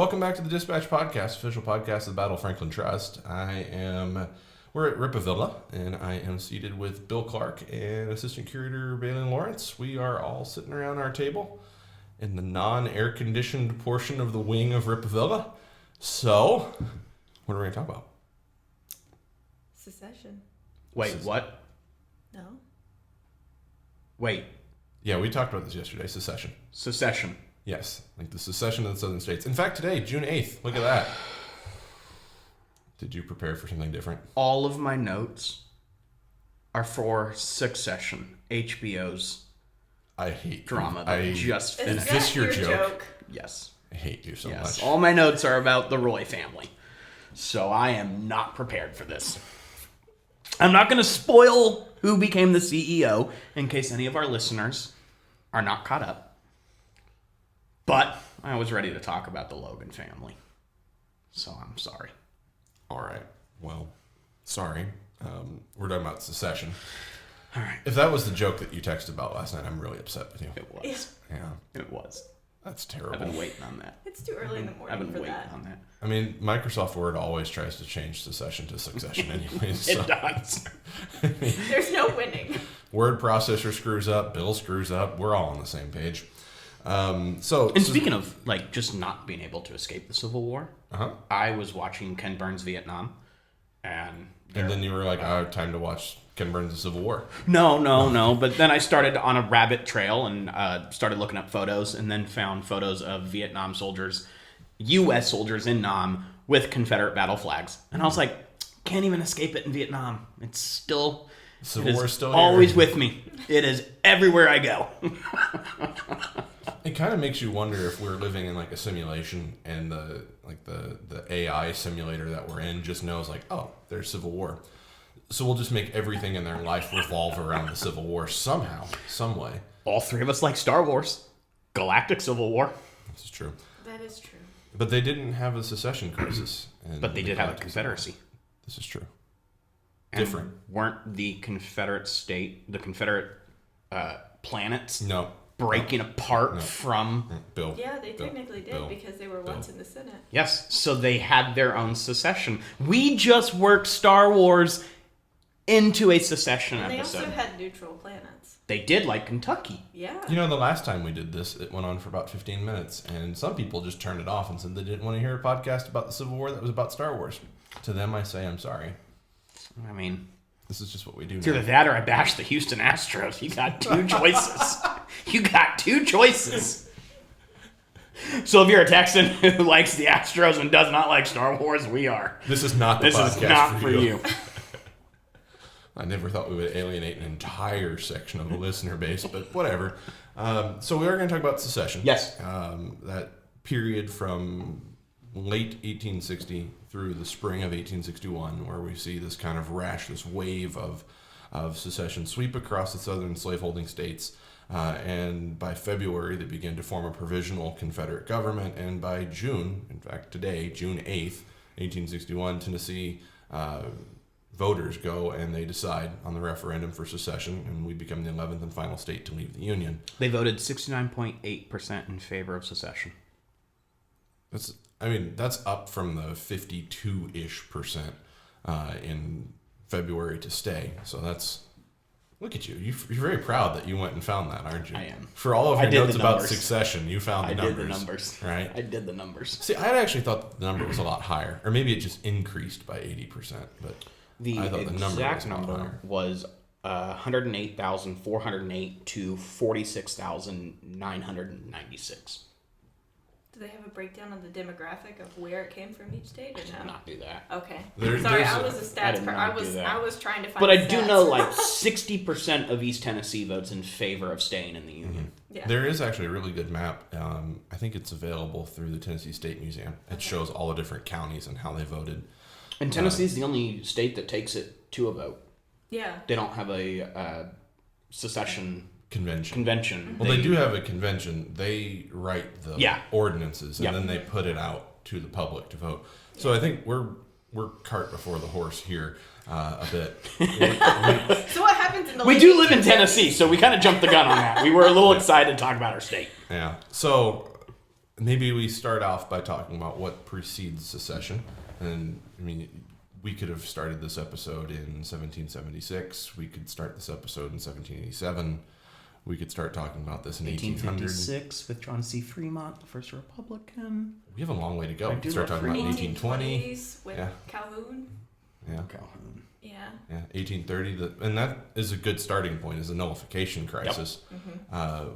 welcome back to the Dispatch Podcast, official podcast of the Battle Franklin Trust. We're at Ripavilla, and I am seated with Bill Clark and Assistant Curator Bailey Lawrence. We are all sitting around our table in the non-air-conditioned portion of the wing of Ripavilla. So, what are we going to talk about? Secession. Wait, what? No. Wait. Yeah, we talked about this yesterday, secession. Secession. Yes, like the secession of the southern states. In fact, today, June 8th, look at that. Did you prepare for something different? All of my notes are for Secession, HBO's I hate drama that just finished. Is this your joke? Yes. I hate you so much. All my notes are about the Roy family. So I am not prepared for this. I'm not going to spoil who became the CEO in case any of our listeners are not caught up. But I was ready to talk about the Logan family. So I'm sorry. All right. Well, sorry. We're talking about secession. All right. If that was the joke that you texted about last night, I'm really upset with you. It was. Yeah. It was. That's terrible. I've been waiting on that. It's too early in the morning for that. On that. I mean, Microsoft Word always tries to change secession to succession anyways. It does. There's no winning. Word processor screws up. Bill screws up. We're all on the same page. And speaking of, like, just not being able to escape the Civil War, I was watching Ken Burns' Vietnam, and then you were like, I have time to watch Ken Burns' The Civil War. No. But then I started on a rabbit trail and started looking up photos, and then found photos of Vietnam soldiers, U.S. soldiers in Nam with Confederate battle flags. And I was like, can't even escape it in Vietnam. It's still... Civil War is still always here. with me. It is everywhere I go. It kind of makes you wonder if we're living in like a simulation, and the AI simulator that we're in just knows like, oh, there's Civil War, so we'll just make everything in their life revolve around the Civil War somehow, some way. All three of us like Star Wars, Galactic Civil War. This is true. That is true. But they didn't have a secession crisis. But they did have a Confederacy. This is true. And different. Weren't the Confederate planets breaking apart from... Bill. Yeah, they technically did because they were once in the Senate. Yes, so they had their own secession. We just worked Star Wars into a secession episode. They also had neutral planets. They did, like Kentucky. Yeah. You know, the last time we did this, it went on for about 15 minutes, and some people just turned it off and said they didn't want to hear a podcast about the Civil War that was about Star Wars. To them, I say I'm sorry. I mean... This is just what we do It's now. either that or I bash the Houston Astros. You got two choices. So if you're a Texan who likes the Astros and does not like Star Wars, we are. This is not the This podcast is not for you. I never thought we would alienate an entire section of the listener base, but whatever. So we are going to talk about secession. Yes. That period from late 1860 through the spring of 1861, where we see this kind of rash, this wave of secession sweep across the southern slaveholding states. And by February, they begin to form a provisional Confederate government. And by June, in fact, today, June 8th, 1861, Tennessee voters go and they decide on the referendum for secession, and we become the 11th and final state to leave the Union. They voted 69.8% in favor of secession. That's up from the 52-ish% in February to stay. So that's... Look at you. You're very proud that you went and found that, aren't you? I am. For all of your notes about succession, you found the numbers. I did the numbers. Right? I did the numbers. See, I actually thought the number was a lot higher. Or maybe it just increased by 80%. But I thought the exact number number was 108,408 to 46,996. Do they have a breakdown of the demographic of where it came from each state? I did not do that. Okay. Sorry, I was a stats person. I was trying to find. But I do stats. know like 60% of East Tennessee votes in favor of staying in the Union. Mm-hmm. Yeah. There is actually a really good map. I think it's available through the Tennessee State Museum. It shows all the different counties and how they voted. And Tennessee's the only state that takes it to a vote. Yeah. They don't have a secession convention. Well, they do have a convention. They write the ordinances, and then they put it out to the public to vote. So I think we're cart before the horse here a bit. So what happens in the We do live in Tennessee, so we kind of jumped the gun on that. We were a little excited to talk about our state. Yeah. So maybe we start off by talking about what precedes secession. And I mean, we could have started this episode in 1776. We could start this episode in 1787. We could start talking about this in 1800. 1856 with John C. Fremont, the first Republican. We have a long way to go. I We do could start love talking about Fremont. 1820. With Yeah. Calhoun. Yeah. Calhoun. Yeah. Yeah, 1830, and that is a good starting point, is the nullification crisis.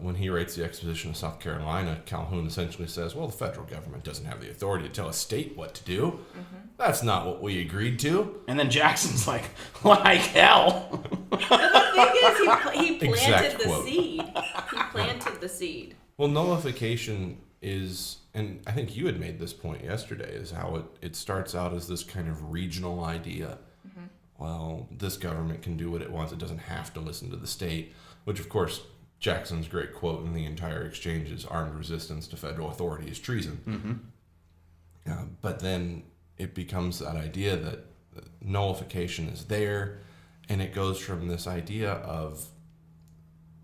When he writes the Exposition of South Carolina, Calhoun essentially says, well, the federal government doesn't have the authority to tell a state what to do. That's not what we agreed to. And then Jackson's like hell. The thing is, he planted Exact the quote. seed. He planted the seed. Well, nullification is, and I think you had made this point yesterday, is how it starts out as this kind of regional idea. Well, this government can do what it wants. It doesn't have to listen to the state, which, of course, Jackson's great quote in the entire exchange is armed resistance to federal authority is treason. But then it becomes that idea that nullification is there, and it goes from this idea of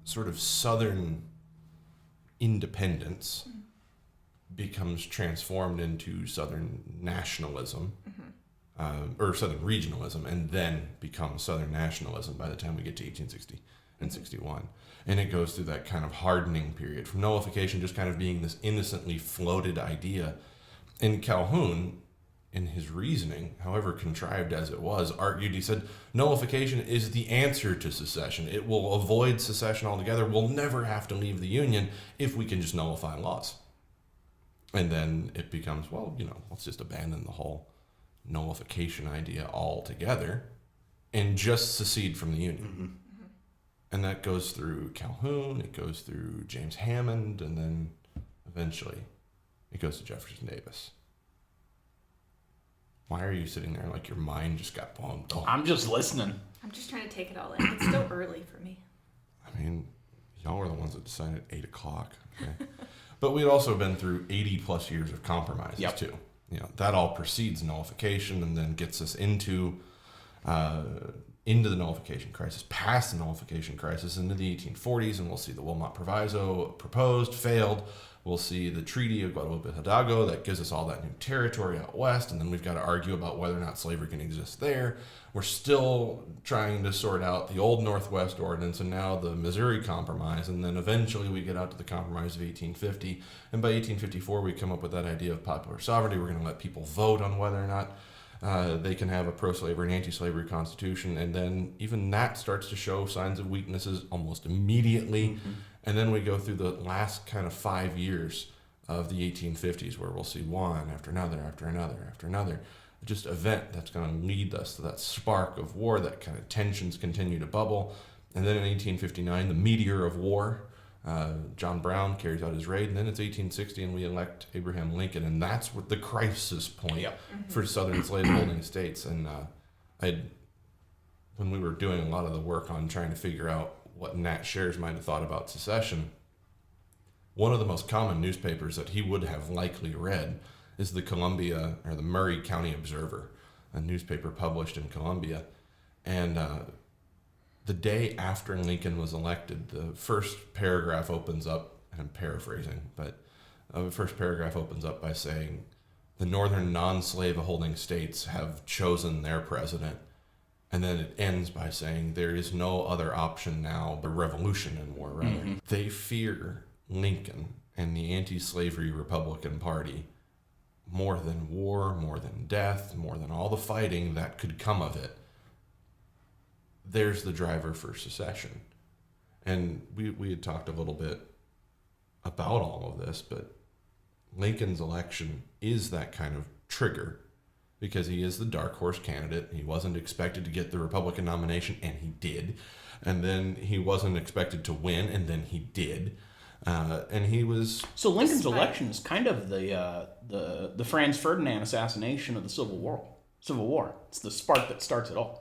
sort of Southern independence becomes transformed into Southern nationalism. Or Southern regionalism, and then becomes Southern nationalism by the time we get to 1860 and 61. And it goes through that kind of hardening period from nullification just kind of being this innocently floated idea. And Calhoun, in his reasoning, however contrived as it was, argued, he said, nullification is the answer to secession. It will avoid secession altogether. We'll never have to leave the Union if we can just nullify laws. And then it becomes, well, let's just abandon the whole nullification idea altogether and just secede from the Union. And that goes through Calhoun, it goes through James Hammond, and then eventually it goes to Jefferson Davis. Why are you sitting there like your mind just got blown? Oh, I'm just listening. I'm just trying to take it all in. It's still early for me. I mean, y'all were the ones that decided at 8 o'clock. Okay? But we'd also been through 80 plus years of compromises too. That all precedes nullification and then gets us into the nullification crisis, past the nullification crisis, into the 1840s, and we'll see the Wilmot Proviso proposed, failed. We'll see the Treaty of Guadalupe Hidalgo that gives us all that new territory out west, and then we've got to argue about whether or not slavery can exist there. We're still trying to sort out the old Northwest Ordinance and now the Missouri Compromise, and then eventually we get out to the Compromise of 1850, and by 1854 we come up with that idea of popular sovereignty. We're going to let people vote on whether or not they can have a pro-slavery and anti-slavery constitution, and then even that starts to show signs of weaknesses almost immediately. And then we go through the last kind of 5 years of the 1850s where we'll see one after another, after another, after another, just event that's going to lead us to that spark of war, that kind of tensions continue to bubble. And then in 1859, the meteor of war, John Brown carries out his raid, and then it's 1860 and we elect Abraham Lincoln, and that's what the crisis point for Southern slaveholding states. And when we were doing a lot of the work on trying to figure out what Nat Shares might have thought about secession, one of the most common newspapers that he would have likely read is the Columbia or the Murray County Observer, a newspaper published in Columbia. And the day after Lincoln was elected, the first paragraph opens up, and I'm paraphrasing, but the first paragraph opens up by saying, the northern non-slave holding states have chosen their president. And then it ends by saying there is no other option now, but revolution and war, rather. They fear Lincoln and the anti-slavery Republican Party more than war, more than death, more than all the fighting that could come of it. There's the driver for secession. And we had talked a little bit about all of this, but Lincoln's election is that kind of trigger, because he is the dark horse candidate. He wasn't expected to get the Republican nomination, and he did. And then he wasn't expected to win, and then he did. And he was... So Lincoln's election is kind of the Franz Ferdinand assassination of the Civil War. It's the spark that starts it all.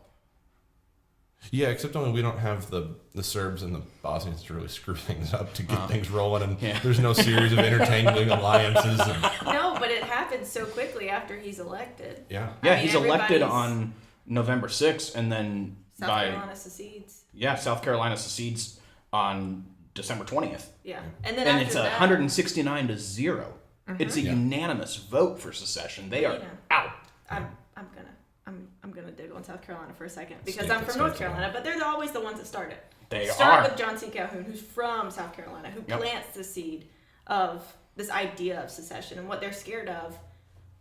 Yeah, except only we don't have the Serbs and the Bosnians to really screw things up to get things rolling, and there's no series of intertangling alliances. No, but it happened so quickly after he's elected. Yeah. Yeah, he's elected on November 6th, and then South Carolina secedes. Yeah, South Carolina secedes on December 20th. Yeah. And then And after it's that, 169 to 0. It's a unanimous vote for secession. They are out. I'm gonna dig on South Carolina for a second because State I'm that from North starts it all. Carolina, but they're always the ones that start it. They Start are. with John C. Calhoun, who's from South Carolina, who plants the seed of this idea of secession, and what they're scared of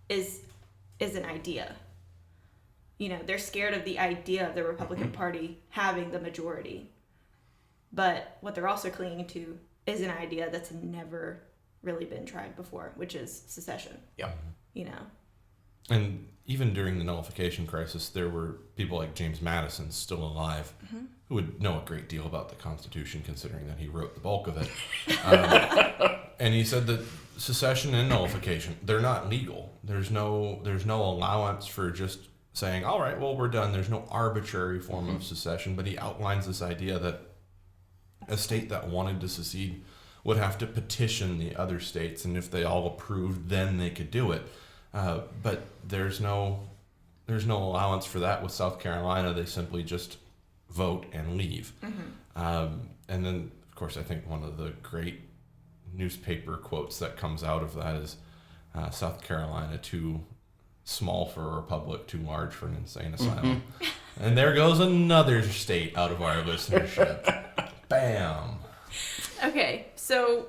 is an idea. They're scared of the idea of the Republican Party having the majority, but what they're also clinging to is an idea that's never really been tried before, which is secession. Yep. And even during the nullification crisis, there were people like James Madison still alive who would know a great deal about the Constitution, considering that he wrote the bulk of it. And he said that secession and nullification, they're not legal. There's no allowance for just saying, all right, well, we're done. There's no arbitrary form of secession, but he outlines this idea that a state that wanted to secede would have to petition the other states, and if they all approved, then they could do it. But there's no allowance for that with South Carolina. They simply just vote and leave. And then, of course, I think one of the great newspaper quotes that comes out of that is South Carolina too small for a republic, too large for an insane asylum. And there goes another state out of our listenership. Bam. Okay, so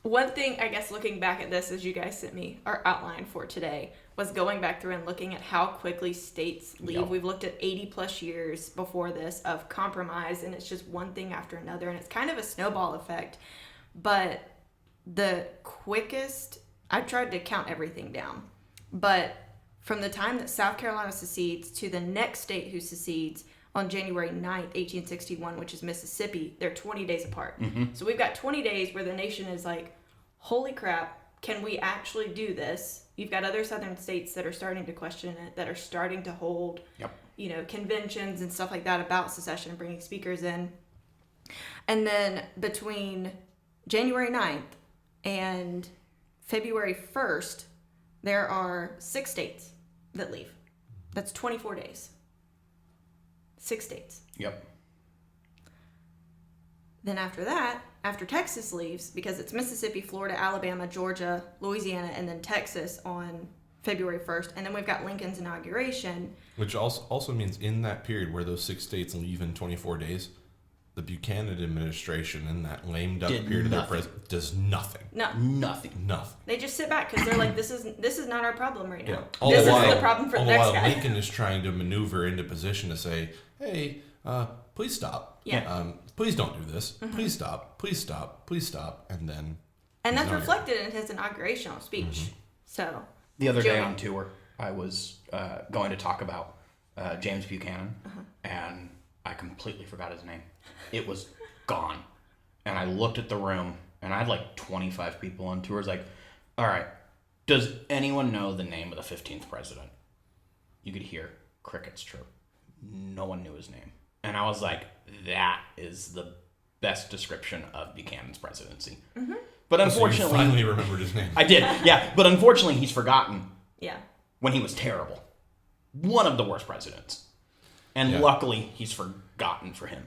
one thing, I guess, looking back at this as you guys sent me our outline for today, was going back through and looking at how quickly states leave. Yep. We've looked at 80 plus years before this of compromise, and it's just one thing after another, and it's kind of a snowball effect. But the quickest, I tried to count everything down, but from the time that South Carolina secedes to the next state who secedes on January 9th, 1861, which is Mississippi, they're 20 days apart. So we've got 20 days where the nation is like, holy crap, can we actually do this? You've got other southern states that are starting to question it, that are starting to hold, conventions and stuff like that about secession, bringing speakers in. And then between January 9th and February 1st, there are 6 states that leave. That's 24 days. 6 states. Yep. Then after that, after Texas leaves, because it's Mississippi, Florida, Alabama, Georgia, Louisiana, and then Texas on February 1st. And then we've got Lincoln's inauguration. Which also means in that period where those 6 states leave in 24 days, the Buchanan administration in that lame duck period of their president does nothing. Nothing. Nothing. They just sit back because they're like, this is not our problem right now. Yeah. This is the problem for the next while guy. Lincoln is trying to maneuver into position to say, hey, please stop. Yeah. Please don't do this. Please stop. Please stop. Please stop. And then... And that's reflected in his inaugurational speech. So The other day Joey. on tour, I was going to talk about James Buchanan, and I completely forgot his name. It was gone. And I looked at the room, and I had like 25 people on tour. I was like, all right, does anyone know the name of the 15th president? You could hear crickets chirp. No one knew his name. And I was like, that is the best description of Buchanan's presidency. But unfortunately... So you finally remembered his name. I did, yeah. But unfortunately, he's forgotten yeah. when he was terrible. One of the worst presidents. And luckily, he's forgotten for him.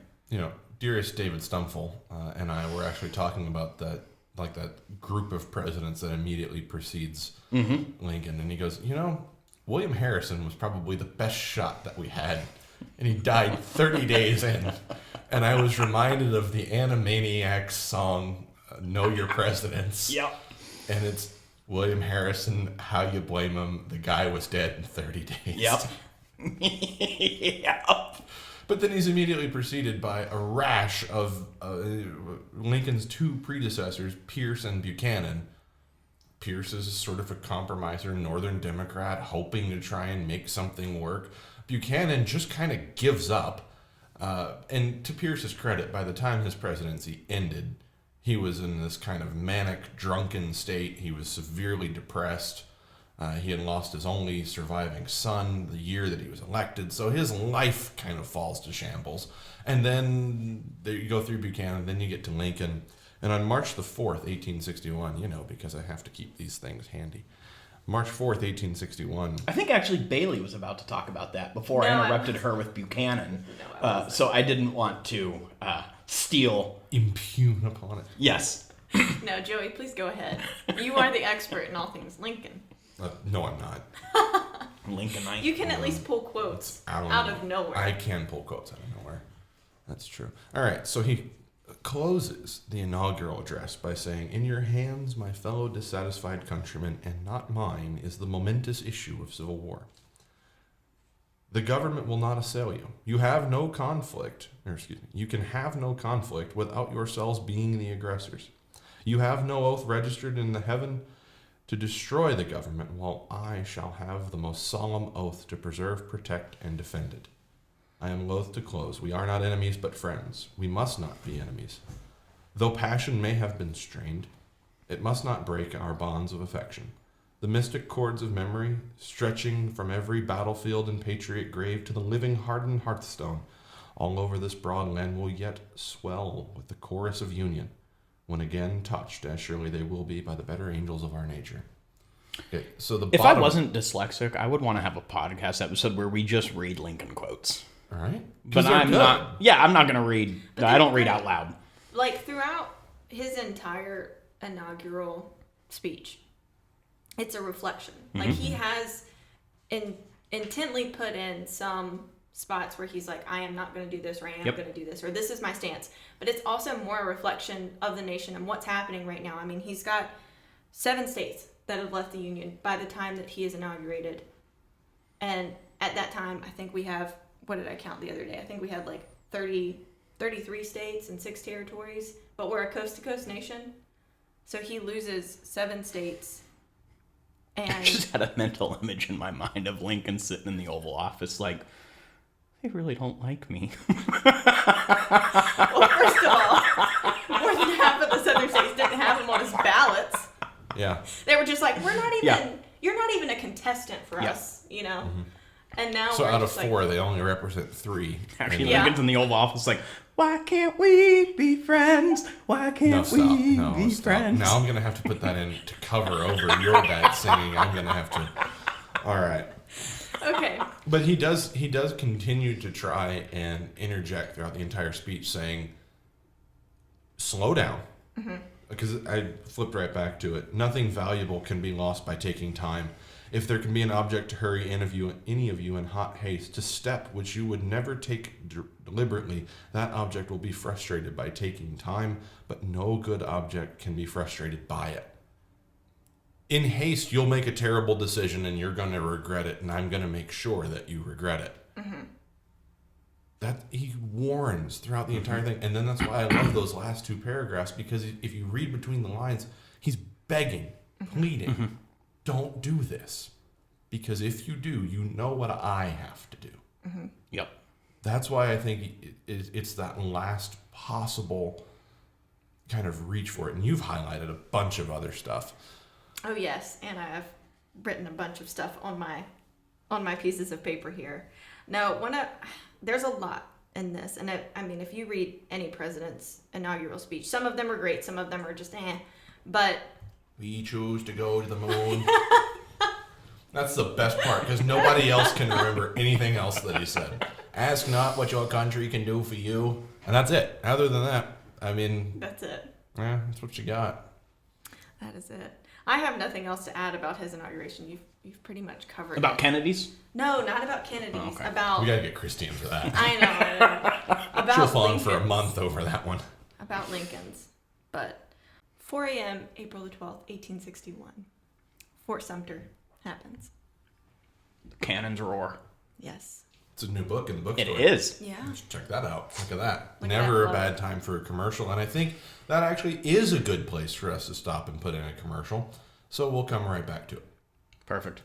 Dearest David Stumfel and I were actually talking about that group of presidents that immediately precedes Lincoln. And he goes, William Harrison was probably the best shot that we had. And he died 30 days in. And I was reminded of the Animaniacs song, Know Your Presidents. Yep. And it's William Harrison, how you blame him? The guy was dead in 30 days. Yep. Yep. But then he's immediately preceded by a rash of Lincoln's 2 predecessors, Pierce and Buchanan. Pierce is sort of a compromiser, Northern Democrat, hoping to try and make something work. Buchanan just kind of gives up. And to Pierce's credit, by the time his presidency ended, he was in this kind of manic, drunken state. He was severely depressed. He had lost his only surviving son the year that he was elected, so his life kind of falls to shambles. And then there you go through Buchanan, then you get to Lincoln. And on March the 4th, 1861, because I have to keep these things handy. March 4th, 1861. I think actually Bailey was about to talk about that before I interrupted her with Buchanan. No, so I didn't want to steal. Impugn upon it. Yes. No, Joey, please go ahead. You are the expert in all things Lincoln. No, I'm not. Lincolnite. You can at least pull quotes out of nowhere. I can pull quotes out of nowhere. That's true. All right, so he closes the inaugural address by saying, "In your hands, my fellow dissatisfied countrymen, and not mine, is the momentous issue of civil war. The government will not assail you. You can have no conflict without yourselves being the aggressors. You have no oath registered in the heaven to destroy the government, while I shall have the most solemn oath to preserve, protect, and defend it. I am loath to close. We are not enemies, but friends. We must not be enemies. Though passion may have been strained, it must not break our bonds of affection. The mystic cords of memory, stretching from every battlefield and patriot grave to the living hardened hearthstone, all over this broad land will yet swell with the chorus of union, when again touched, as surely they will be by the better angels of our nature." Okay, so If I wasn't dyslexic, I would want to have a podcast episode where we just read Lincoln quotes. All right. But I'm not. Yeah, I'm not going to read. I don't read out loud. Like, throughout his entire inaugural speech, it's a reflection. Like, he has intently put in some spots where he's like, I am not going to do this, or I am going to do this, or this is my stance. But it's also more a reflection of the nation and what's happening right now. I mean, he's got 7 states that have left the Union by the time that he is inaugurated. And at that time, I think we have, what did I count the other day? I think we had like 33 states and 6 territories, but we're a coast-to-coast nation. So he loses 7 states. And I just had a mental image in my mind of Lincoln sitting in the Oval Office like, they really don't like me. well, first of all, more than half of the southern states didn't have him on his ballots. Yeah. They were just like, you're not even a contestant for us, you know? Mm-hmm. And now So we're out of just 4, they only represent 3. Actually, Yeah. Lincoln's in the Oval Office like, why can't we be friends? Why can't we be friends? Now I'm going to have to put that in to cover over your bad singing. I'm going to have to. All right. Okay. But he does continue to try and interject throughout the entire speech saying, slow down. Because I flipped right back to it. Nothing valuable can be lost by taking time. If there can be an object to hurry any of you in hot haste to step which you would never take deliberately, that object will be frustrated by taking time, but no good object can be frustrated by it. In haste, you'll make a terrible decision and you're going to regret it, and I'm going to make sure that you regret it. That he warns throughout the entire thing, and then that's why I love those last 2 paragraphs, because if you read between the lines, he's begging, pleading, don't do this, because if you do, you know what I have to do. Yep. That's why I think it's that last possible kind of reach for it, and you've highlighted a bunch of other stuff. Oh yes, and I have written a bunch of stuff on my pieces of paper here. Now, there's a lot in this, and if you read any president's inaugural speech, some of them are great, some of them are just but We choose to go to the moon. That's the best part, because nobody else can remember anything else that he said. Ask not what your country can do for you, and that's it. Other than that, that's it. Yeah, that's what you got. That is it. I have nothing else to add about his inauguration. You've pretty much covered About it. Kennedy's? No, not about Kennedy's. Oh, okay. About We gotta get Christine for that. I know. About She'll fall in for a Lincoln's. month over that one. About Lincoln's. But 4 a.m., April the 12th, 1861. Fort Sumter happens. Cannons roar. Yes. It's a new book in the bookstore. It is. Yeah. Check that out. Look at that. Look at Never that a bad time for a commercial. And I think that actually is a good place for us to stop and put in a commercial. So we'll come right back to it. Perfect.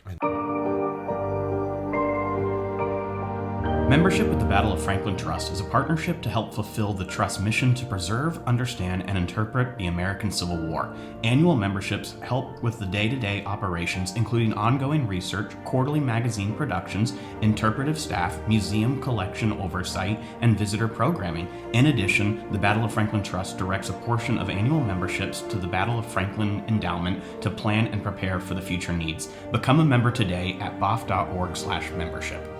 Membership with the Battle of Franklin Trust is a partnership to help fulfill the Trust's mission to preserve, understand, and interpret the American Civil War. Annual memberships help with the day-to-day operations, including ongoing research, quarterly magazine productions, interpretive staff, museum collection oversight, and visitor programming. In addition, the Battle of Franklin Trust directs a portion of annual memberships to the Battle of Franklin Endowment to plan and prepare for the future needs. Become a member today at boff.org/membership.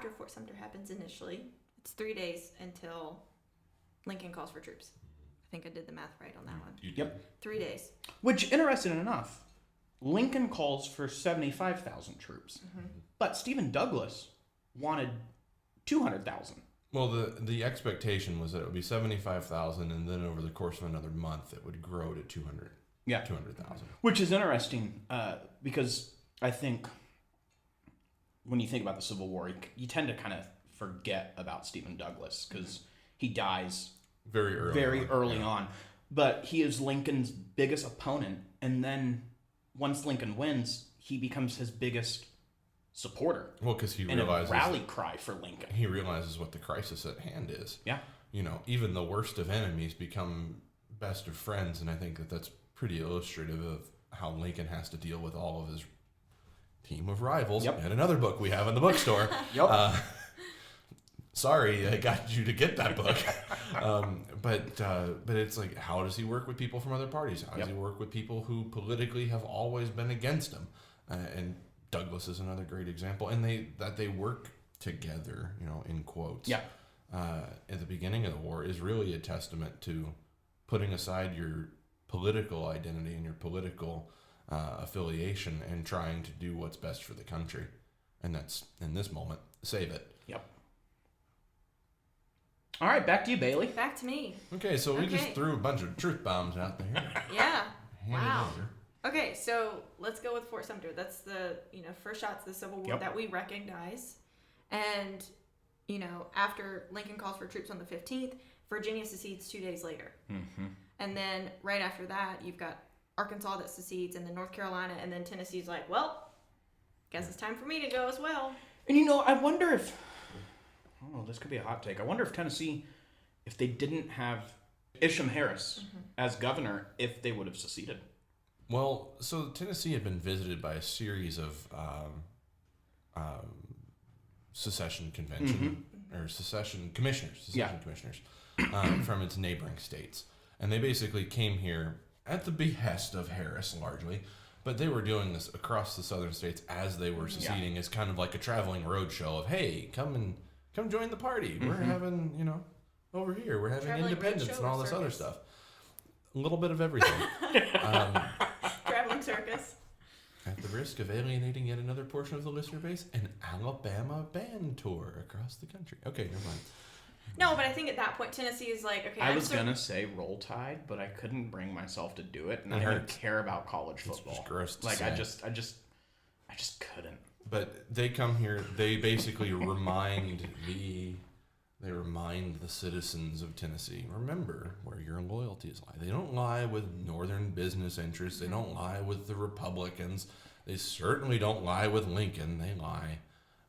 after Fort Sumter happens initially. It's 3 days until Lincoln calls for troops. I think I did the math right on that one. Yep. 3 days. Which, interesting enough, Lincoln calls for 75,000 troops, but Stephen Douglas wanted 200,000. Well, the expectation was that it would be 75,000, and then over the course of another month, it would grow to 200. Yeah. 200,000. Which is interesting because I think when you think about the Civil War, you tend to kind of forget about Stephen Douglas because he dies Very early on. But he is Lincoln's biggest opponent, and then once Lincoln wins, he becomes his biggest supporter. Well, because he and realizes a rally cry for Lincoln. He realizes what the crisis at hand is. Yeah. You know, even the worst of enemies become best of friends, and I think that that's pretty illustrative of how Lincoln has to deal with all of his team of rivals. Yep. And another book we have in the bookstore. Yep. Sorry, I got you to get that book. But it's like, how does he work with people from other parties? How does he work with people who politically have always been against him? And Douglas is another great example. And they work together, you know, in quotes. Yeah. At the beginning of the war is really a testament to putting aside your political identity and your political affiliation and trying to do what's best for the country. And that's, in this moment, save it. Yep. All right, back to you, Bailey. Back to me. Okay, so we just Okay. threw a bunch of truth bombs out there. Yeah. Hand it Wow. over. Okay, so let's go with Fort Sumter. That's the first shots of the Civil War Yep. that we recognize. And after Lincoln calls for troops on the 15th, Virginia secedes 2 days later. Mm-hmm. And then right after that, you've got Arkansas that secedes, and then North Carolina, and then Tennessee's like, well, guess it's time for me to go as well. And I wonder if, this could be a hot take. I wonder if Tennessee, if they didn't have Isham Harris as governor, if they would have seceded. Well, so Tennessee had been visited by a series of secession convention or secession commissioners from its neighboring states, and they basically came here at the behest of Harris largely, but they were doing this across the southern states as they were seceding as kind of like a traveling roadshow of, hey, come join the party. We're having over here we're having Traveling independence roadshow and all or this other circus? stuff. A little bit of everything. Traveling circus. At the risk of alienating yet another portion of the listener base, an Alabama band tour across the country. Okay, never mind. No, but I think at that point, Tennessee is like, okay, I was going to say Roll Tide, but I couldn't bring myself to do it, and I didn't care about college football. just gross to like, say. I just couldn't. But they come here, they basically remind the citizens of Tennessee, remember where your loyalties lie. They don't lie with northern business interests. They don't lie with the Republicans. They certainly don't lie with Lincoln. They lie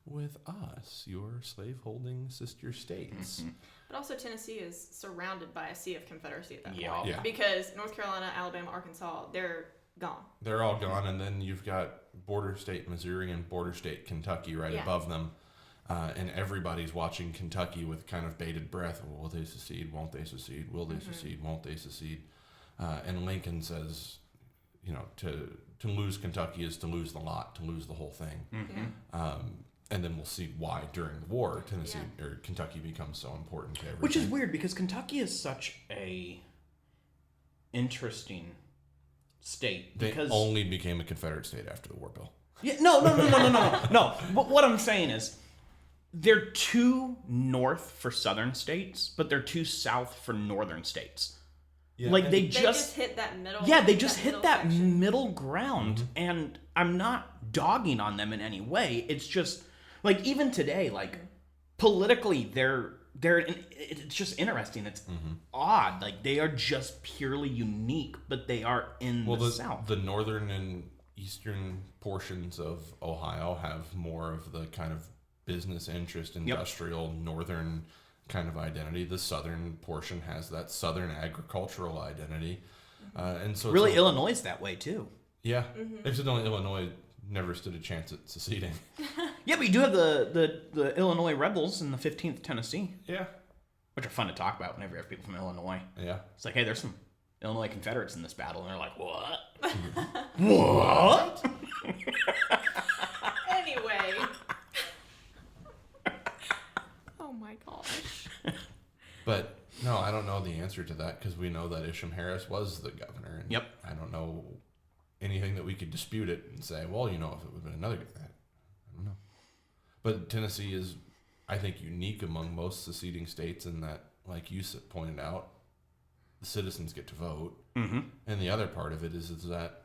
with us, your slaveholding sister states. But also Tennessee is surrounded by a sea of Confederacy at that point. Yeah. Because North Carolina, Alabama, Arkansas, they're gone. They're all gone, and then you've got border state Missouri and border state Kentucky right above them. And everybody's watching Kentucky with kind of bated breath. Will they secede? Won't they secede? Will they secede? Won't they secede? And Lincoln says, to lose Kentucky is to lose the lot, to lose the whole thing. And then we'll see why during the war Tennessee or Kentucky becomes so important to everything. Which is weird because Kentucky is such a interesting state. They Because only became a Confederate state after the war bill. Yeah, no. But what I'm saying is, they're too north for southern states, but they're too south for northern states. Yeah, like and they They just just hit that middle. yeah, they just hit that section. middle ground, and I'm not dogging on them in any way. It's just like even today, like politically, they're it's just interesting. It's odd. Like they are just purely unique, but they are in the South. The northern and eastern portions of Ohio have more of the kind of business interest, industrial northern kind of identity. The southern portion has that southern agricultural identity, and so Really, Illinois is that way too. Yeah, incidentally, Illinois never stood a chance at seceding. Yeah, but you do have the Illinois Rebels in the 15th Tennessee, Yeah, which are fun to talk about whenever you have people from Illinois. yeah. It's like, hey, there's some Illinois Confederates in this battle, and they're like, what? What? Anyway. But no, I don't know the answer to that because we know that Isham Harris was the governor. And Yep. I don't know anything that we could dispute it and say, well, you know, if it would have been another guy, I don't know. But Tennessee is, I think, unique among most seceding states in that, like you pointed out, the citizens get to vote. Mm-hmm. And the other part of it is that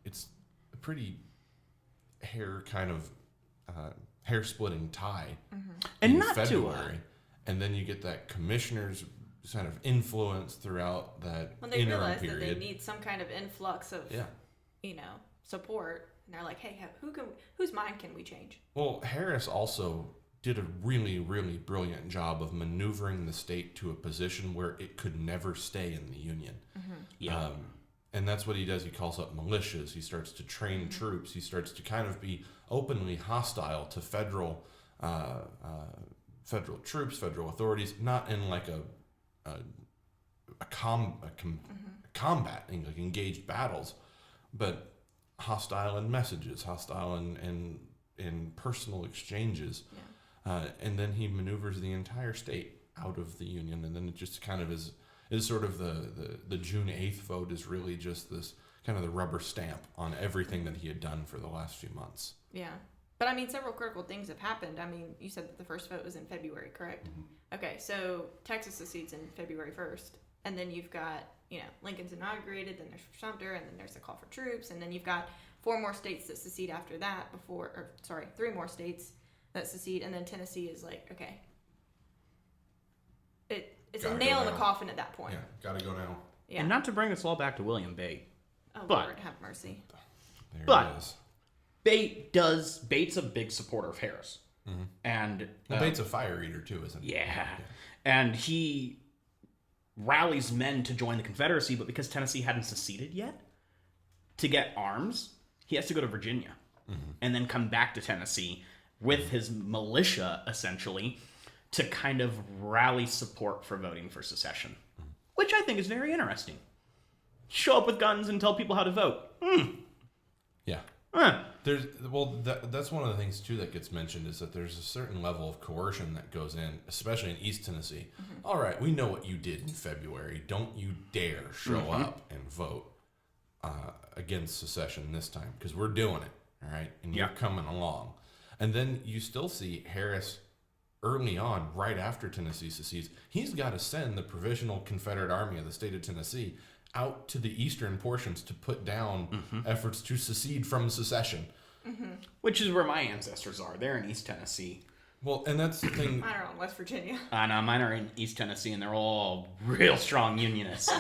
it's a pretty hair splitting tie And in not to February. And then you get that commissioner's kind of influence throughout that When they interim realize period. that they need some kind of influx of, Yeah. support, and they're like, hey, whose mind can we change? Well, Harris also did a really, really brilliant job of maneuvering the state to a position where it could never stay in the Union. Yeah. And that's what he does. He calls up militias. He starts to train troops. He starts to kind of be openly hostile to federal troops, federal authorities, not in like a combat, like engaged battles, but hostile in messages, hostile in personal exchanges. And then he maneuvers the entire state out of the Union, and then it just kind of is sort of the June 8th vote is really just this kind of the rubber stamp on everything that he had done for the last few months. Yeah. But I mean, several critical things have happened. I mean, you said that the first vote was in February, correct? Okay, so Texas secedes in February 1st. And then you've got, Lincoln's inaugurated, then there's Sumter, and then there's a call for troops. And then you've got 4 more states that secede after that 3 more states that secede. And then Tennessee is like, okay. It's Gotta a nail go in the now. coffin at that point. Yeah, gotta go now. Yeah. And not to bring us all back to William Bate, Oh, but- Lord, have mercy. There But- it is. Bate's a big supporter of Harris. And Well, Bates a fire eater too, isn't he? yeah. And he rallies men to join the Confederacy, but because Tennessee hadn't seceded yet, to get arms, he has to go to Virginia and then come back to Tennessee with his militia, essentially, to kind of rally support for voting for secession, which I think is very interesting. Show up with guns and tell people how to vote. Yeah. Huh. That's one of the things too that gets mentioned is that there's a certain level of coercion that goes in, especially in East Tennessee. All right, we know what you did in February. Don't you dare show up and vote against secession this time because we're doing it. All right, and you're coming along. And then you still see Harris early on, right after Tennessee secedes. He's got to send the Provisional Confederate Army of the state of Tennessee out to the eastern portions to put down efforts to secede from secession. Which is where my ancestors are. They're in East Tennessee. Well, and that's the thing. Mine are in West Virginia. No, mine are in East Tennessee, and they're all real strong Unionists.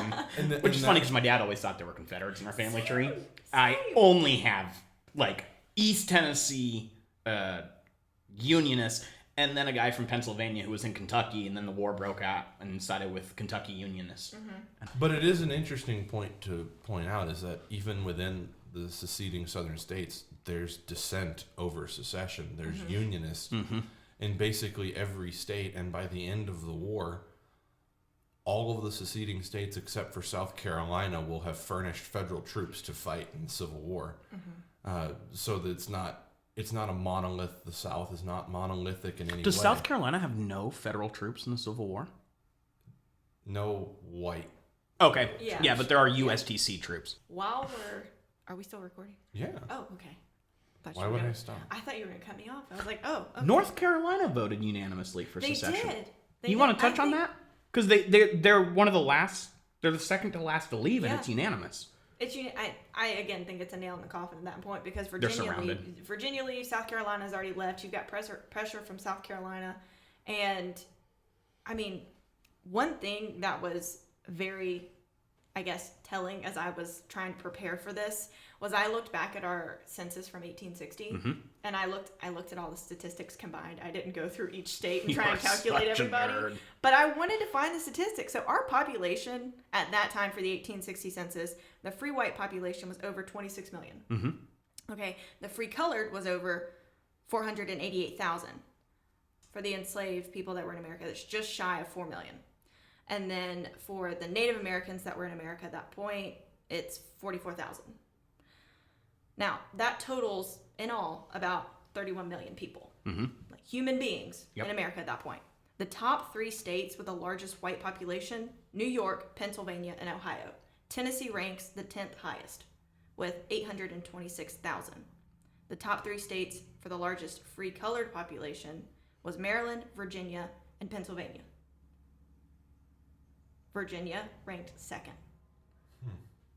Which is funny because my dad always thought there were Confederates in our family tree. I only have, East Tennessee Unionists, and then a guy from Pennsylvania who was in Kentucky, and then the war broke out and sided with Kentucky Unionists. But it is an interesting point to point out is that even within the seceding southern states, there's dissent over secession. There's unionists in basically every state. And by the end of the war, all of the seceding states except for South Carolina will have furnished federal troops to fight in the Civil War. So that it's not a monolith. The South is not monolithic in any way. Does South Carolina have no federal troops in the Civil War? No white. Okay. Yeah. But there are USTC troops. Are we still recording? Yeah. Oh, okay. Why would I stop? I thought you were going to cut me off. I was like, oh, okay. North Carolina voted unanimously for They secession. did. You want to touch on that? Because they're one of the last. They're the second to last to leave, and it's unanimous. I again think it's a nail in the coffin at that point because surrounded. Virginia leaves, South Carolina's already left. You've got pressure from South Carolina, and I mean, one thing that was very, I guess, telling as I was trying to prepare for this was I looked back at our census from 1860, and I looked at all the statistics combined. I didn't go through each state and try and calculate everybody, but I wanted to find the statistics. So our population at that time for the 1860 census, the free white population was over 26 million. Okay, the free colored was over 488,000. For the enslaved people that were in America, that's just shy of 4 million. And then for the Native Americans that were in America at that point, it's 44,000. Now, that totals in all about 31 million people, like human beings in America at that point. The top 3 states with the largest white population: New York, Pennsylvania, and Ohio. Tennessee ranks the 10th highest with 826,000. The top 3 states for the largest free colored population was Maryland, Virginia, and Pennsylvania. Virginia ranked 2nd.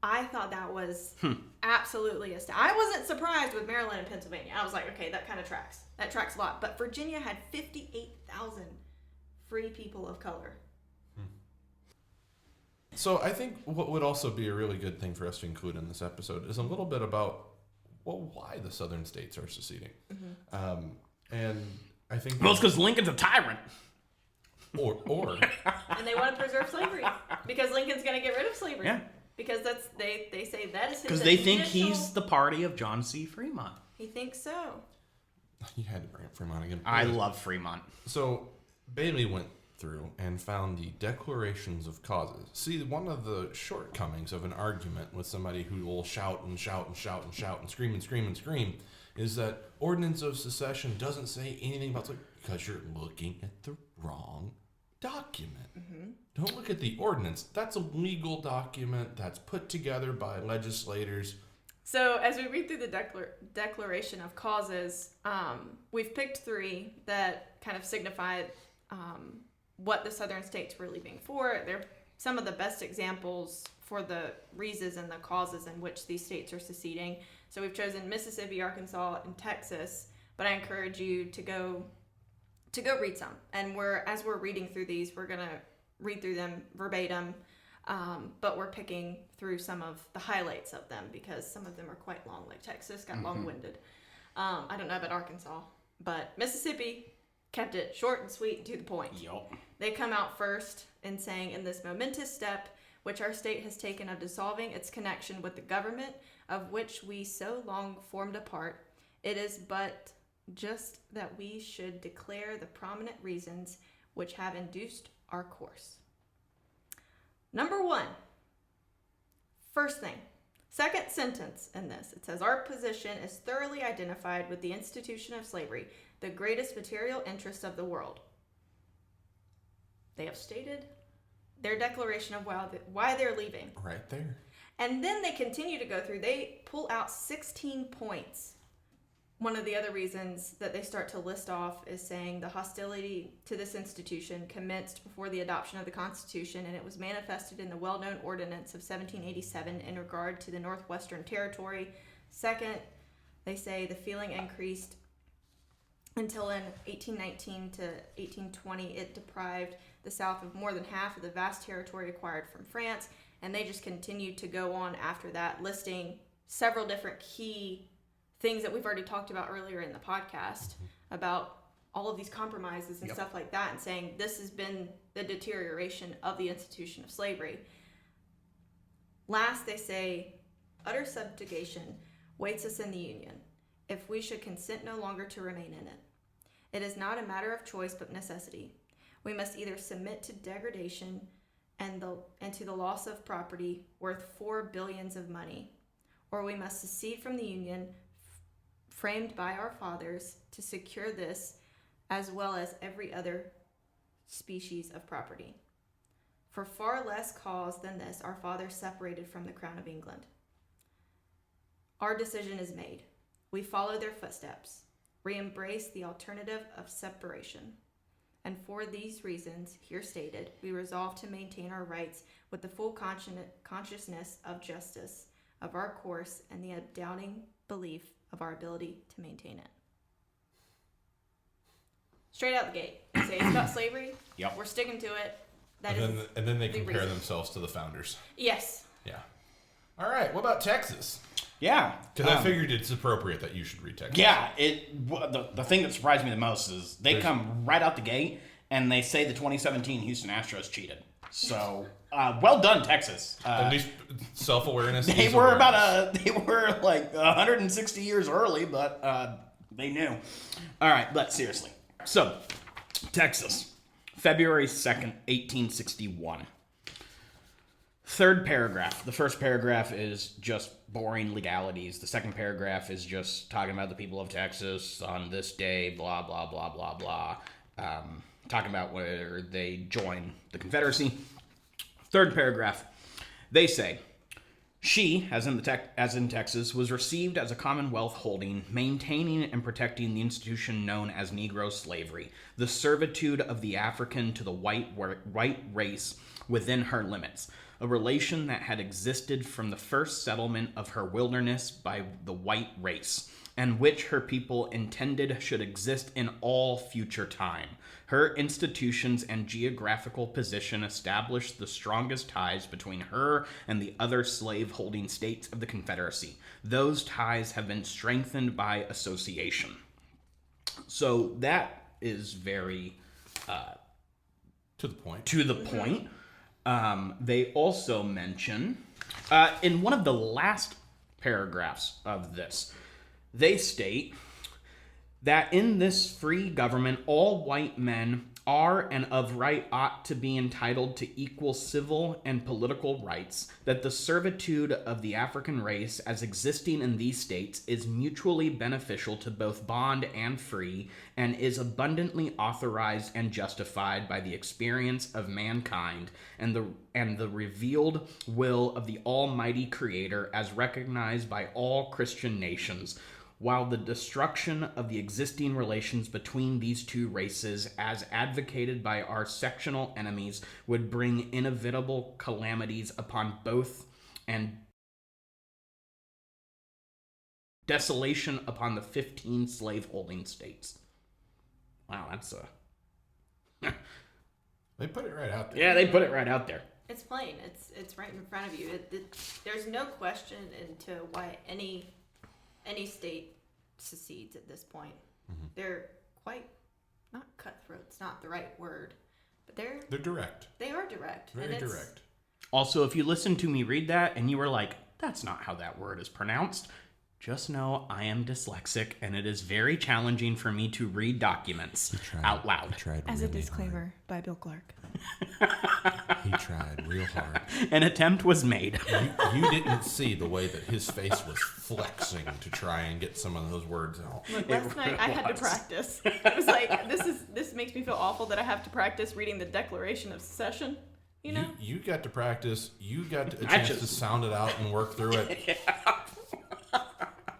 I thought that was absolutely astounding. I wasn't surprised with Maryland and Pennsylvania. I was like, okay, that kind of tracks. That tracks a lot. But Virginia had 58,000 free people of color. So I think what would also be a really good thing for us to include in this episode is a little bit about, well, why the southern states are seceding. And I think... Well, it's because Lincoln's a tyrant. Or And they want to preserve slavery because Lincoln's going to get rid of slavery. Yeah. Because that's they say that is his Because they think initial- he's the party of John C. Fremont. He thinks so. you had to bring up Fremont again. I love Fremont. So Bailey went through and found the declarations of causes. See, one of the shortcomings of an argument with somebody who will shout and shout and shout and shout and scream and scream and scream is that Ordinance of Secession doesn't say anything about slavery because you're looking at the wrong document. Don't look at the ordinance. That's a legal document that's put together by legislators. So as we read through the Declaration of Causes, we've picked 3 that kind of signify what the southern states were leaving for. They're some of the best examples for the reasons and the causes in which these states are seceding. So we've chosen Mississippi, Arkansas, and Texas, but I encourage you to go read some. And as we're reading through these, we're gonna read through them verbatim, but we're picking through some of the highlights of them because some of them are quite long, like Texas got long-winded. I don't know about Arkansas, but Mississippi kept it short and sweet and to the point. Yup. They come out first in saying, in this momentous step which our state has taken of dissolving its connection with the government of which we so long formed a part, it is but just that we should declare the prominent reasons which have induced our course. Number 1, first thing, second sentence in this, it says, our position is thoroughly identified with the institution of slavery, the greatest material interest of the world. They have stated their declaration of why they're leaving. Right there. And then they continue to go through, they pull out 16 points. One of the other reasons that they start to list off is saying the hostility to this institution commenced before the adoption of the Constitution, and it was manifested in the well-known Ordinance of 1787 in regard to the Northwestern Territory. Second, they say the feeling increased until in 1819 to 1820 it deprived the South of more than half of the vast territory acquired from France, and they just continued to go on after that, listing several different key things that we've already talked about earlier in the podcast about all of these compromises and stuff like that, and saying this has been the deterioration of the institution of slavery. Last, they say, utter subjugation waits us in the Union, if we should consent no longer to remain in it. It is not a matter of choice but necessity. We must either submit to degradation and to the loss of property worth 4 billions of money, or we must secede from the Union framed by our fathers to secure this as well as every other species of property. For far less cause than this, our fathers separated from the crown of England. Our decision is made. We follow their footsteps. We embrace the alternative of separation. And for these reasons, here stated, we resolve to maintain our rights with the full consciousness of justice of our course and the undoubting belief of our ability to maintain it. Straight out the gate, they say it's about slavery. Yep. We're sticking to it. And then they the compare reason. themselves to the founders. Yes. Yeah. All right. What about Texas? Yeah. Because I figured it's appropriate that you should read Texas. Yeah, the thing that surprised me the most is they come right out the gate and they say the 2017 Houston Astros cheated. So, well done, Texas. At least self-awareness. They is were awareness. they were like 160 years early, but they knew. All right, but seriously. So, Texas, February 2nd, 1861. Third paragraph. The first paragraph is just boring legalities. The second paragraph is just talking about the people of Texas on this day, blah, blah, blah, blah, blah. talking about where they join the Confederacy. Third paragraph, they say, she, as in Texas, was received as a commonwealth holding, maintaining and protecting the institution known as Negro slavery, the servitude of the African to the white race within her limits, a relation that had existed from the first settlement of her wilderness by the white race, and which her people intended should exist in all future time. Her institutions and geographical position established the strongest ties between her and the other slave-holding states of the Confederacy. Those ties have been strengthened by association. So that is very To the point. to the point. They also mention, in one of the last paragraphs of this, they state that in this free government, all white men are and of right ought to be entitled to equal civil and political rights, that the servitude of the African race as existing in these states is mutually beneficial to both bond and free, and is abundantly authorized and justified by the experience of mankind and the revealed will of the Almighty Creator as recognized by all Christian nations, while the destruction of the existing relations between these two races, as advocated by our sectional enemies, would bring inevitable calamities upon both and desolation upon the 15 slave-holding states. Wow, that's a... They put it right out there. Yeah, they put it right out there. It's plain. It's right in front of you. There's no question into why any state secedes at this point. Mm-hmm. They're quite, not cutthroat, it's not the right word, but they're direct. They are direct. Very direct. Also, if you listen to me read that and you were like, that's not how that word is pronounced, just know I am dyslexic and it is very challenging for me to read documents out loud. As a disclaimer, by Bill Clark. He tried real hard. An attempt was made. You didn't see the way that his face was flexing to try and get some of those words out. Look, last night I had to practice. It was like, this makes me feel awful that I have to practice reading the Declaration of Secession. You know? You got to practice. You got a chance to sound it out and work through it. Yeah.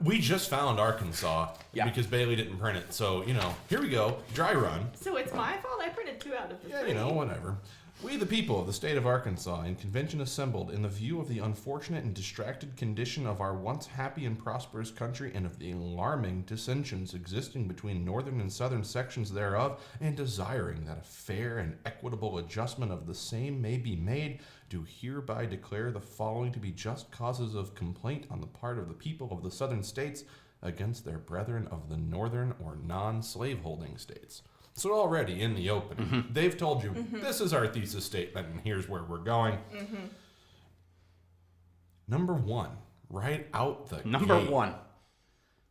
We just found Arkansas because Bailey didn't print it. So, here we go. Dry run. So it's my fault? I printed 2 out of the 3. Whatever. We, the people of the state of Arkansas, in convention assembled, in the view of the unfortunate and distracted condition of our once happy and prosperous country, and of the alarming dissensions existing between northern and southern sections thereof, and desiring that a fair and equitable adjustment of the same may be made, do hereby declare the following to be just causes of complaint on the part of the people of the southern states against their brethren of the northern or non-slaveholding states. So already in the opening, they've told you, this is our thesis statement, and here's where we're going. Number 1, right out the Number gate. 1.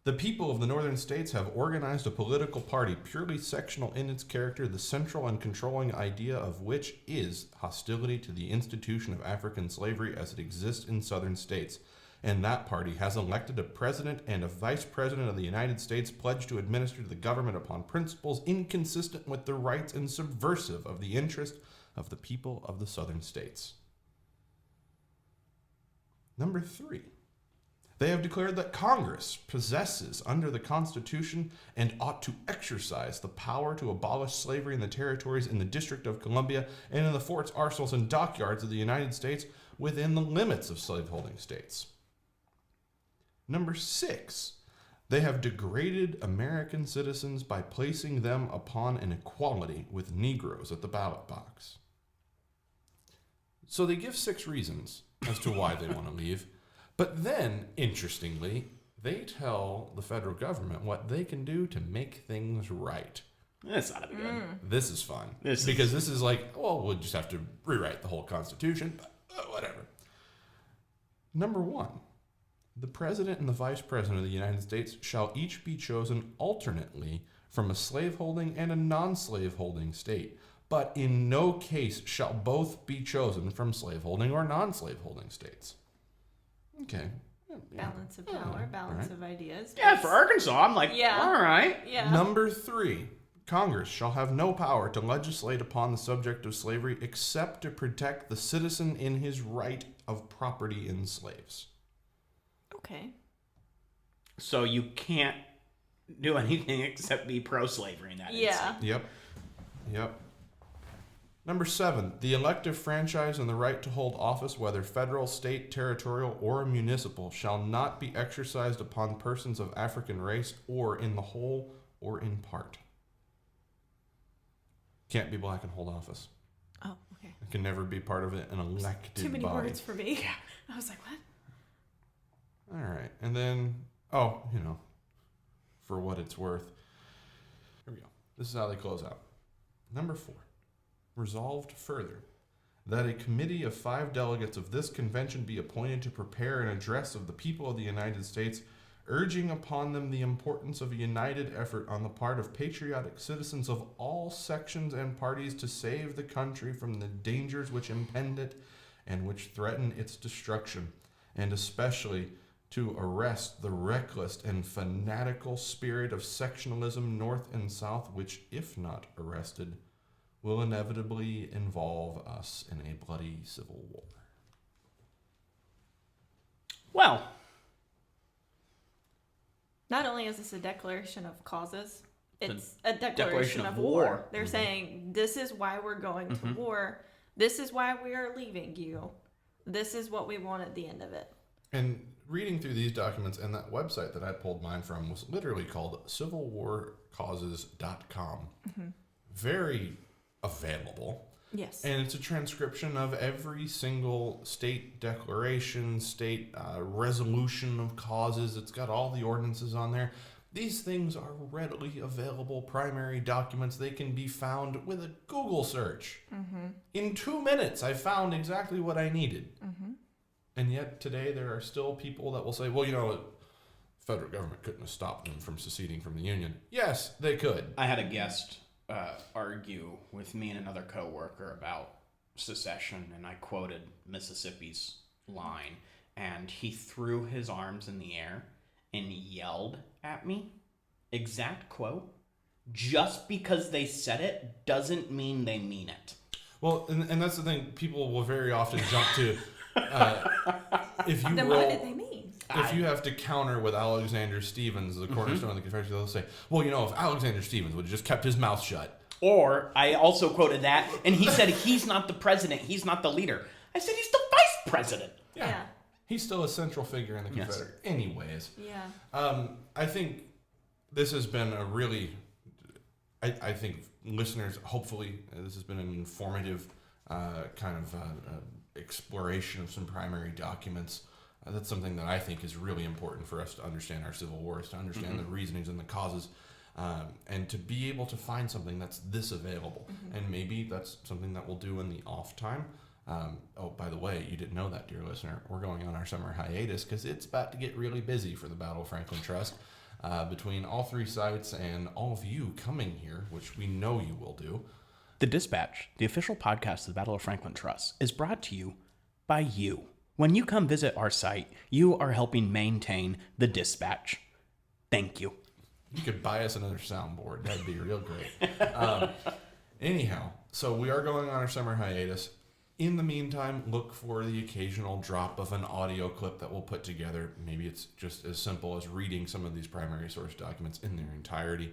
The people of the northern states have organized a political party purely sectional in its character, the central and controlling idea of which is hostility to the institution of African slavery as it exists in southern states. And that party has elected a president and a vice president of the United States pledged to administer the government upon principles inconsistent with the rights and subversive of the interest of the people of the southern states. Number 3. They have declared that Congress possesses under the Constitution and ought to exercise the power to abolish slavery in the territories in the District of Columbia and in the forts, arsenals, and dockyards of the United States within the limits of slaveholding states. Number 6, they have degraded American citizens by placing them upon an equality with Negroes at the ballot box. So they give 6 reasons as to why they want to leave. But then, interestingly, they tell the federal government what they can do to make things right. This ought to be good. This is fun. This is like, well, we'll just have to rewrite the whole Constitution, but whatever. Number 1. The President and the Vice President of the United States shall each be chosen alternately from a slaveholding and a non-slaveholding state, but in no case shall both be chosen from slaveholding or non-slaveholding states. Okay. Balance of power, balance of ideas. Yeah, for Arkansas, I'm like, Yeah. all right. Yeah. Number 3. Congress shall have no power to legislate upon the subject of slavery except to protect the citizen in his right of property in slaves. Okay. So you can't do anything except be pro-slavery in that Yeah. instance. Yep. Number 7, the elective franchise and the right to hold office, whether federal, state, territorial, or municipal, shall not be exercised upon persons of African race or in the whole or in part. Can't be black and hold office. Oh, okay. It can never be part of an elected Too many body. words for me. Yeah. I was like, what? All right. And then, for what it's worth. Here we go. This is how they close out. Number 4. Resolved further that a committee of 5 delegates of this convention be appointed to prepare an address of the people of the United States, urging upon them the importance of a united effort on the part of patriotic citizens of all sections and parties to save the country from the dangers which impend it and which threaten its destruction, and especially to arrest the reckless and fanatical spirit of sectionalism north and south, which, if not arrested, will inevitably involve us in a bloody civil war. Well, Not only is this a declaration of causes, it's a a declaration of war. They're Mm-hmm. saying, this is why we're going to war. This is why we are leaving you. This is what we want at the end of it. And reading through these documents, and that website that I pulled mine from was literally called civilwarcauses.com. Very available. Yes. And it's a transcription of every single state declaration, state resolution of causes. It's got all the ordinances on there. These things are readily available primary documents. They can be found with a Google search. In 2 minutes, I found exactly what I needed. And yet today there are still people that will say, well, the federal government couldn't have stopped them from seceding from the Union. Yes, they could. I had a guest argue with me and another coworker about secession, and I quoted Mississippi's line, and he threw his arms in the air and yelled at me, exact quote, just because they said it doesn't mean they mean it. Well, and that's the thing. People will very often jump to, if you Then roll... what did they mean? If you have to counter with Alexander Stevens, the cornerstone of the Confederacy, they'll say, well, if Alexander Stevens would have just kept his mouth shut. Or I also quoted that, and he said he's not the president, he's not the leader. I said he's the vice president. Yeah. He's still a central figure in the Confederate. Anyways. Yeah. I think this has been a really... I think listeners, hopefully, this has been an informative exploration of some primary documents. That's something that I think is really important for us to understand our Civil War, is to understand the reasonings and the causes, and to be able to find something that's this available. And maybe that's something that we'll do in the off time. By the way, you didn't know that, dear listener. We're going on our summer hiatus because it's about to get really busy for the Battle of Franklin Trust. Between all 3 sites and all of you coming here, which we know you will do. The Dispatch, the official podcast of the Battle of Franklin Trust, is brought to you by you. When you come visit our site, you are helping maintain the Dispatch. Thank you. You could buy us another soundboard. That'd be real great. Anyhow, so we are going on our summer hiatus. In the meantime, look for the occasional drop of an audio clip that we'll put together. Maybe it's just as simple as reading some of these primary source documents in their entirety.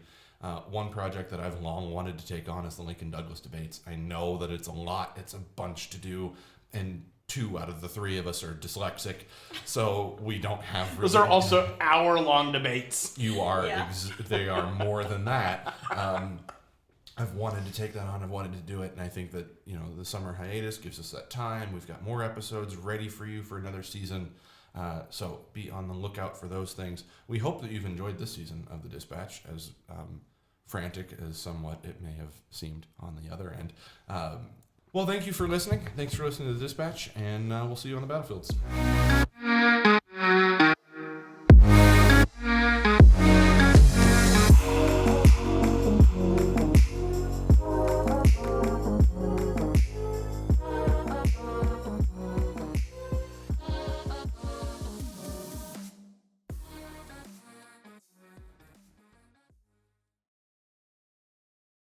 One project that I've long wanted to take on is the Lincoln-Douglas debates. I know that it's a lot. It's a bunch to do. And 2 out of the 3 of us are dyslexic, so we don't have... Really, Those are also hour-long debates. You are. Yeah. They are more than that. I've wanted to take that on. I've wanted to do it, and I think that the summer hiatus gives us that time. We've got more episodes ready for you for another season, so be on the lookout for those things. We hope that you've enjoyed this season of the Dispatch, as frantic as somewhat it may have seemed on the other end. Well, thank you for listening. Thanks for listening to the Dispatch, and we'll see you on the battlefields.